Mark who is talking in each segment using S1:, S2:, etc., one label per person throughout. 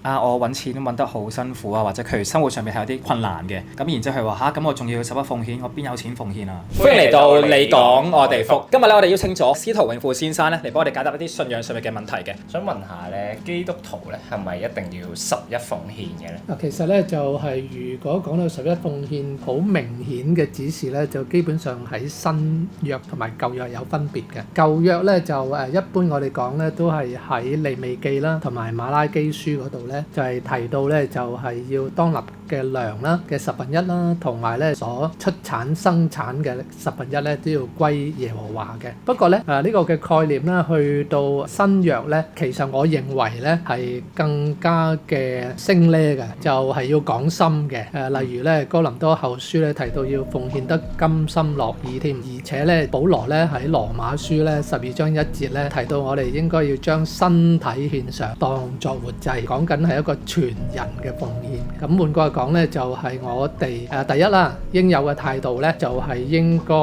S1: 我揾錢揾得好辛苦啊，或者佢生活上面係有啲困難嘅，咁然之後佢話咁我仲要十一奉獻，我邊有錢奉獻啊？歡迎嚟到你講我哋福。今日咧我哋邀請咗司徒永富先生咧嚟幫我哋解答一啲信仰上面嘅問題嘅。
S2: 想問下咧，基督徒咧係咪一定要十一奉獻嘅咧？
S3: 其實咧就係如果講到十一奉獻，好明顯嘅指示咧，就基本上喺新約同埋舊約有分別嘅。舊約咧就一般我哋講咧都係喺利未記啦同埋馬拉基書嗰度咧，就係提到咧就係要當納嘅糧啦嘅十分一啦，同埋咧所出產生產嘅十分一咧都要歸耶和華嘅。不過咧呢個嘅概念咧去到新約咧，其實我認為咧係更加嘅升呢嘅，就係要講心嘅。例如咧哥林多後書咧提到要奉獻得甘心樂意添，而且咧保羅咧喺羅馬書咧12章1節咧提到我哋應該要將身體獻上當作活祭，講緊係一個全人嘅奉獻。咁換句話講咧，就係我哋第一啦，應有嘅態度咧就係應該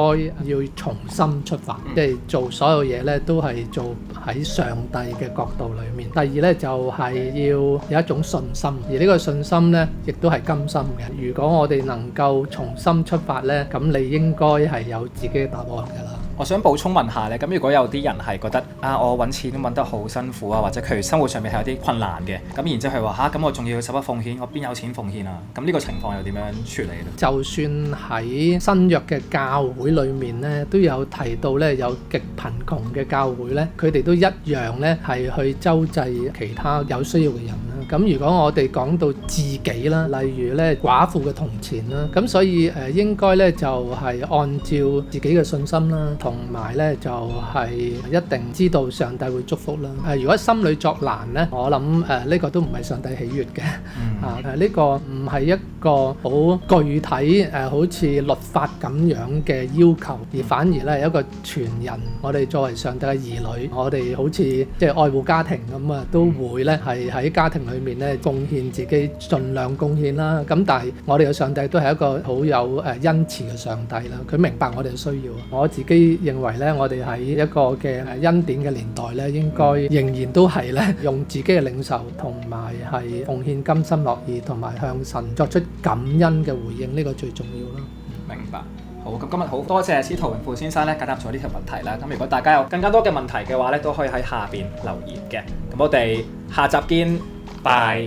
S3: 要從心出發，即係做所有嘢咧都係做喺上帝嘅角度裏面。第二咧就係要有一種信心，而呢個信心咧亦都係甘心嘅。如果我哋能夠從心出發咧，咁你應該係有自己嘅答案㗎啦。
S1: 我想補充問下咧，咁如果有啲人係覺得我揾錢揾得好辛苦啊，或者佢生活上面係有啲困難嘅，咁然之後佢話咁我仲要十一奉獻，我邊有錢奉獻啊？咁呢個情況又點樣處理咧？
S3: 就算喺新約嘅教會裏面咧，都有提到咧有極貧窮嘅教會咧，佢哋都一樣咧係去周濟其他有需要嘅人啦。咁如果我哋講到自己啦，例如咧寡婦嘅銅錢啦，咁所以應該咧就係按照自己嘅信心啦，同埋咧就係一定知道上帝會祝福啦。如果心裏作難咧，我諗呢個都唔係上帝喜悅嘅。呢個唔係一個好具體好似律法咁樣嘅要求，而反而咧係一個全人。我哋作為上帝嘅兒女，我哋好似即係愛護家庭咁啊，都會咧係喺家庭裏面咧貢獻自己，盡量貢獻啦。咁但係我哋嘅上帝都係一個好有恩慈嘅上帝啦，佢明白我哋嘅需要。我自己認為咧，我哋喺一個嘅恩典嘅年代咧，應該仍然都係咧用自己嘅領受同埋係奉獻甘心樂意，同埋向神作出感恩嘅回應，呢個最重要啦。
S1: 明白。好，咁今日好多謝司徒永富先生咧解答咗呢條問題啦。咁如果大家有更加多嘅問題嘅話咧，都可以喺下邊留言嘅。咁我哋下集見，拜。